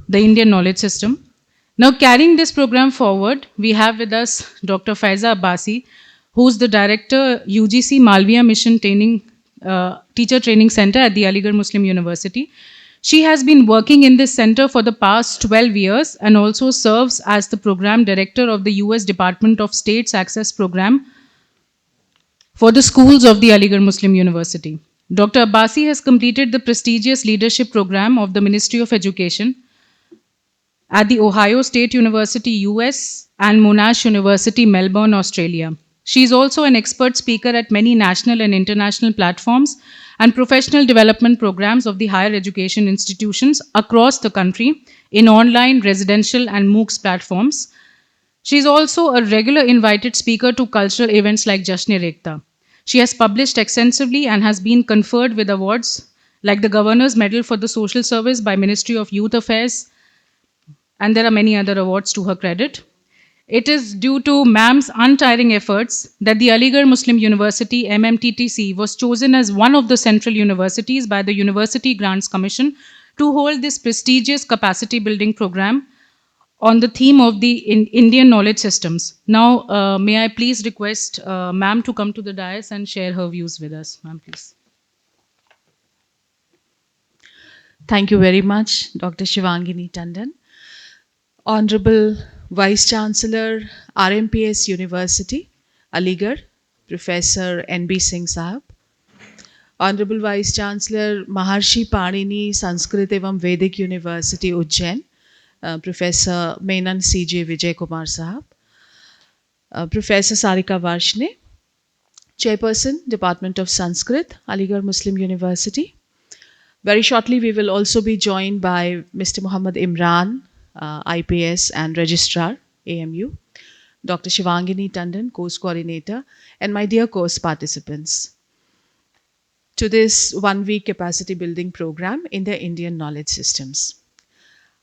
the Indian knowledge system. Now, carrying this program forward, we have with us Dr. Faiza Abbasi, who's the director, UGC Malaviya Mission Training, Teacher Training Center at the Aligarh Muslim University. She has been working in this center for the past 12 years and also serves as the program director of the US Department of State's Access Program for the schools of the Aligarh Muslim University. Dr. Abbasi has completed the prestigious leadership program of the Ministry of Education at the Ohio State University, US, and Monash University, Melbourne, Australia. She is also an expert speaker at many national and international platforms and professional development programs of the higher education institutions across the country in online, residential, and MOOCs platforms. She is also a regular invited speaker to cultural events like Jashn-e-Ekta. She has published extensively and has been conferred with awards like the Governor's Medal for the Social Service by Ministry of Youth Affairs, and there are many other awards to her credit. It is due to ma'am's untiring efforts that the Aligarh Muslim University, MMTTC, was chosen as one of the central universities by the University Grants Commission to hold this prestigious capacity building program on the theme of the Indian knowledge systems. Now, may I please request ma'am to come to the dais and share her views with us. Ma'am, please. Thank you very much, Dr. Shivangini Tandon. Honorable Vice Chancellor, RMPS University, Aligarh, Professor N.B. Singh Sahab. Honorable Vice Chancellor, Maharshi Panini Sanskrit Evam Vedic University, Ujjain, Professor Menon C.J. Vijay Kumar Sahab. Professor Sarika Varshne, Chairperson, Department of Sanskrit, Aligarh Muslim University. Very shortly, we will also be joined by Mr. Muhammad Imran, IPS and Registrar, AMU, Dr. Shivangini Tandon, Course Coordinator, and my dear course participants to this one-week capacity building program in the Indian knowledge systems.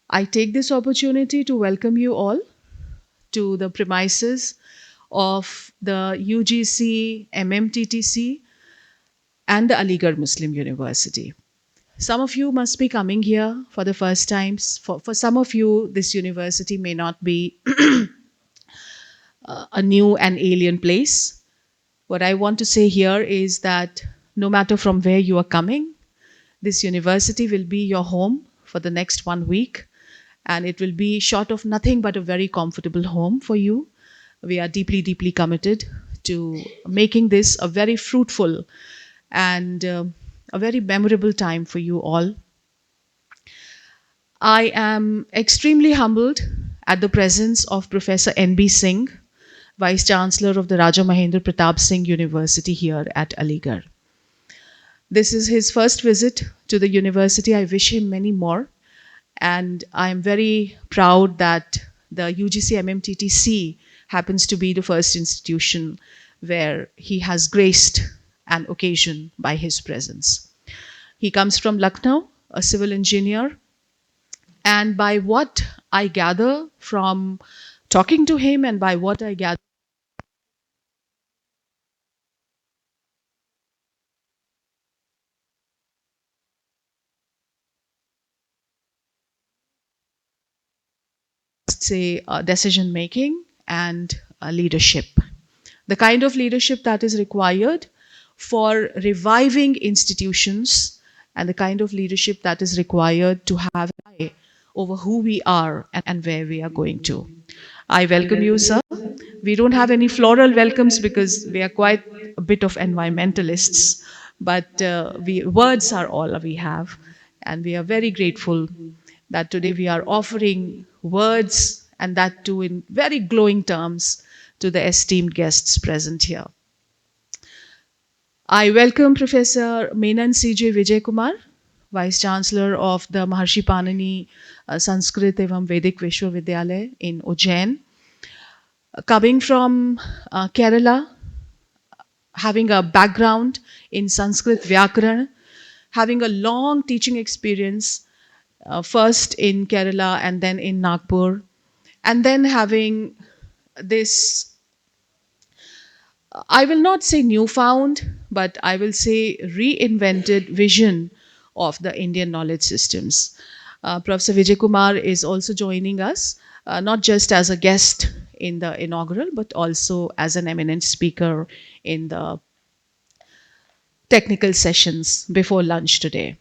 I take this opportunity to welcome you all to the premises of the UGC, MMTTC, and the Aligarh Muslim University. Some of you must be coming here for the first time. For some of you, this university may not be a new and alien place. What I want to say here is that no matter from where you are coming, this university will be your home for the next 1 week, and it will be short of nothing but a very comfortable home for you. We are deeply, deeply committed to making this a very fruitful and a very memorable time for you all. I am extremely humbled at the presence of Professor N.B. Singh, Vice Chancellor of the Raja Mahendra Pratap Singh University here at Aligarh. This is his first visit to the university. I wish him many more. And I am very proud that the UGC MMTTC happens to be the first institution where he has graced an occasion by his presence. He comes from Lucknow, a civil engineer, and by what I gather from talking to him and by what I gather say decision making and leadership. The kind of leadership that is required for reviving institutions and the kind of leadership that is required to have an eye over who we are and where we are going to. I welcome you, sir. We don't have any floral welcomes because we are quite a bit of environmentalists, but words are all we have. And we are very grateful that today we are offering words, and that too in very glowing terms, to the esteemed guests present here. I welcome Professor Menon C.J. Vijay Kumar, Vice Chancellor of the Maharshi Panini Sanskrit Evam Vedic Vishwavidyalaya in Ujjain. Coming from Kerala, having a background in Sanskrit Vyakaran, having a long teaching experience, first in Kerala and then in Nagpur, and then having this, I will not say newfound, but I will say reinvented vision of the Indian knowledge systems. Professor Vijay Kumar is also joining us, not just as a guest in the inaugural, but also as an eminent speaker in the technical sessions before lunch today.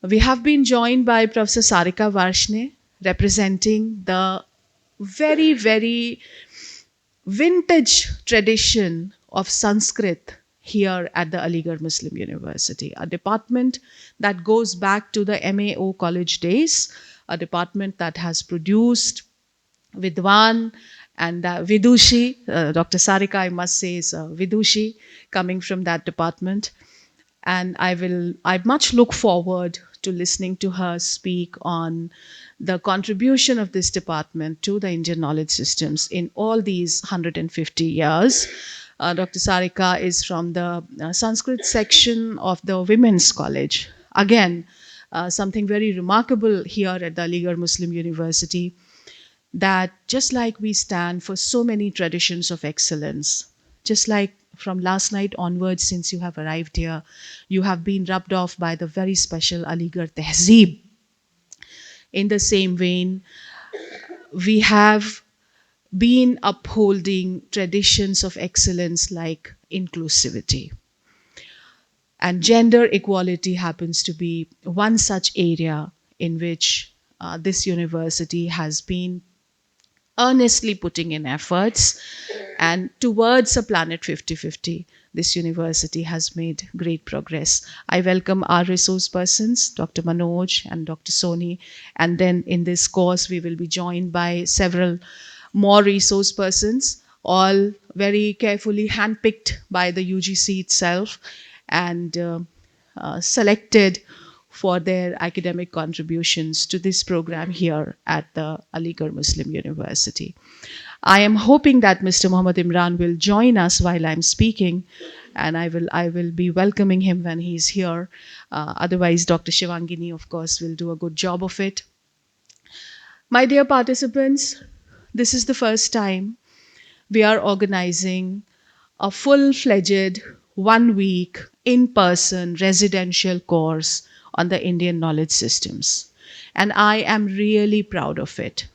We have been joined by Professor Sarika Varshne, representing the very, very vintage tradition of Sanskrit here at the Aligarh Muslim University, a department that goes back to the MAO college days, a department that has produced Vidwan and Vidushi. Dr. Sarika, I must say, is a Vidushi coming from that department. And I much look forward to listening to her speak on the contribution of this department to the Indian knowledge systems in all these 150 years. Dr. Sarika is from the Sanskrit section of the Women's College. Again, something very remarkable here at the Aligarh Muslim University, that just like we stand for so many traditions of excellence, just like from last night onwards, since you have arrived here, you have been rubbed off by the very special Aligarh Tehzeeb. In the same vein, we have been upholding traditions of excellence like inclusivity. And gender equality happens to be one such area in which this university has been earnestly putting in efforts, and towards a planet 50-50, this university has made great progress. I welcome our resource persons, Dr. Manoj and Dr. Soni, and then in this course we will be joined by several more resource persons, all very carefully handpicked by the UGC itself and selected for their academic contributions to this program here at the Aligarh Muslim University. I am hoping that Mr. Muhammad Imran will join us while I'm speaking, and I will be welcoming him when he's here. Otherwise, Dr. Shivangini, of course, will do a good job of it. My dear participants, this is the first time we are organizing a full-fledged 1-week in-person residential course on the Indian knowledge systems. And I am really proud of it.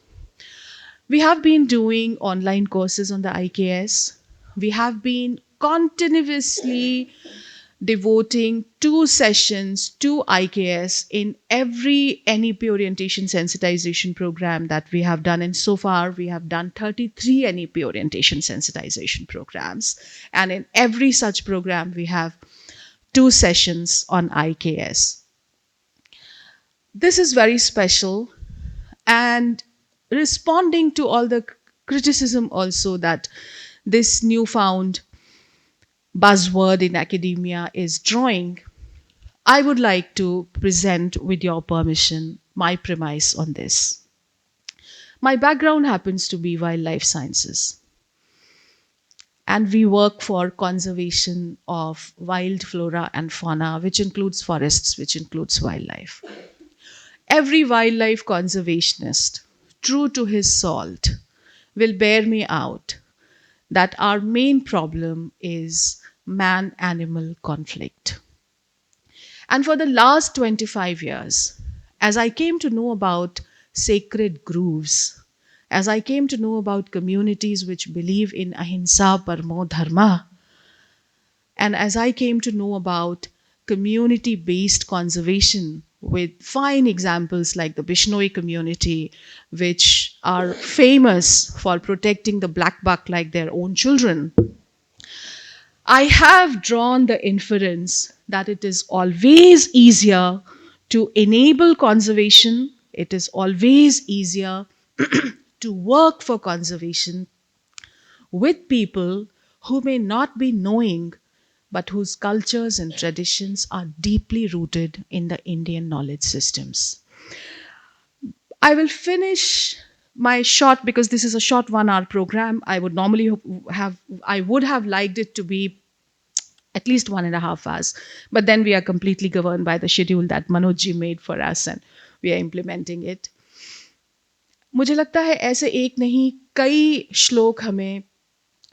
We have been doing online courses on the IKS. We have been continuously devoting 2 sessions to IKS in every NEP orientation sensitization program that we have done. And so far, we have done 33 NEP orientation sensitization programs. And in every such program, we have 2 sessions on IKS. This is very special, and responding to all the criticism also that this newfound buzzword in academia is drawing, I would like to present, with your permission, my premise on this. My background happens to be wildlife sciences, and we work for conservation of wild flora and fauna, which includes forests, which includes wildlife. Every wildlife conservationist, true to his salt, will bear me out that our main problem is man-animal conflict. And for the last 25 years, as I came to know about sacred groves, as I came to know about communities which believe in ahimsa paramo dharma, and as I came to know about community-based conservation with fine examples like the Bishnoi community, which are famous for protecting the black buck like their own children, I have drawn the inference that it is always easier to enable conservation. It is always easier to work for conservation with people who may not be knowing, but whose cultures and traditions are deeply rooted in the Indian knowledge systems. I will finish my short, because this is a short 1-hour program. I would have liked it to be at least 1.5 hours, but then we are completely governed by the schedule that Manoj ji made for us, and we are implementing it. मुझे लगता है ऐसे एक नहीं कई श्लोक हमें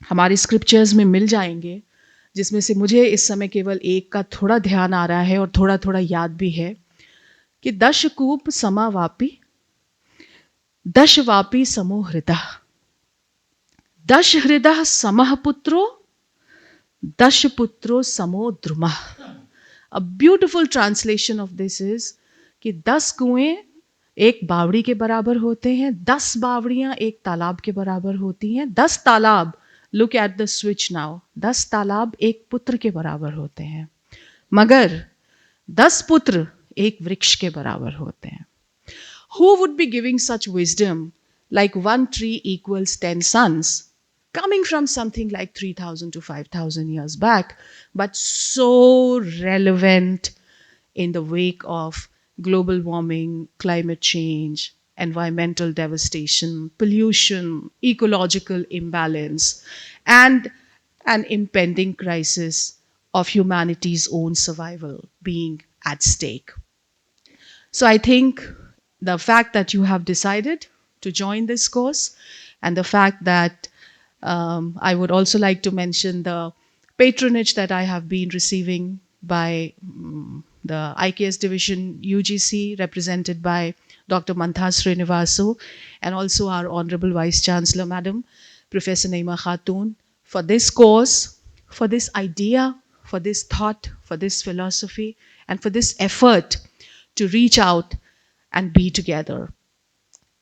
हमारे स्क्रिप्चर्स में मिल जाएंगे, जिसमें से मुझे इस समय केवल एक का थोड़ा ध्यान आ रहा है और थोड़ा थोड़ा याद भी है. कि दशकूप समावापी दशवापी समो हृदः दश हृदः समः पुत्रो दशपुत्रो समो द्रुमः. A beautiful translation of this is कि 10 कुएं एक बावड़ी के बराबर होते हैं, 10 बावड़ियां एक तालाब के बराबर होती हैं, 10 तालाब, look at the switch now, 10 तालाब एक पुत्र के बराबर होते हैं, मगर 10 पुत्र एक वृक्ष के बराबर होते हैं. Who would be giving such wisdom like one tree equals 10 sons, coming from something like 3,000 to 5,000 years back, but so relevant in the wake of global warming, climate change, environmental devastation, pollution, ecological imbalance, and an impending crisis of humanity's own survival being at stake. So I think the fact that you have decided to join this course, and the fact that I would also like to mention the patronage that I have been receiving by the IKS Division UGC, represented by Dr. Mantha Srinivasu, and also our Honorable Vice Chancellor, Madam, Professor Naima Khatoon, for this course, for this idea, for this thought, for this philosophy, and for this effort to reach out and be together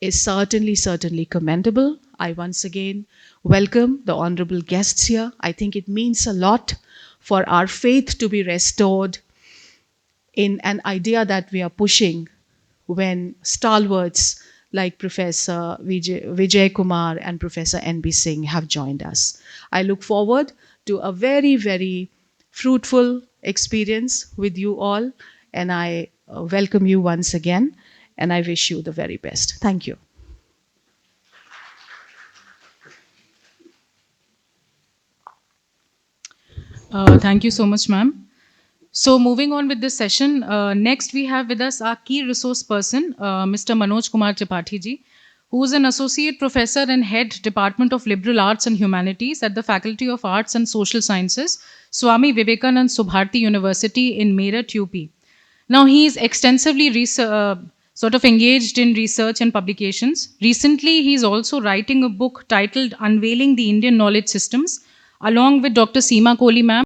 is certainly commendable. I once again welcome the honorable guests here. I think it means a lot for our faith to be restored in an idea that we are pushing when stalwarts like Professor Vijay Kumar and Professor N.B. Singh have joined us. I look forward to a very fruitful experience with you all, and I welcome you once again, and I wish you the very best. Thank you. Thank you so much, ma'am. So moving on with this session, next we have with us our key resource person, Mr. Manoj Kumar Tripathi ji, who is an associate professor and head Department of Liberal Arts and Humanities at the Faculty of Arts and Social Sciences, Swami Vivekanand Subharti University in Meerut, UP. Now he is extensively sort of engaged in research and publications. Recently, he is also writing a book titled Unveiling the Indian Knowledge Systems, along with Dr. Seema Kohli ma'am.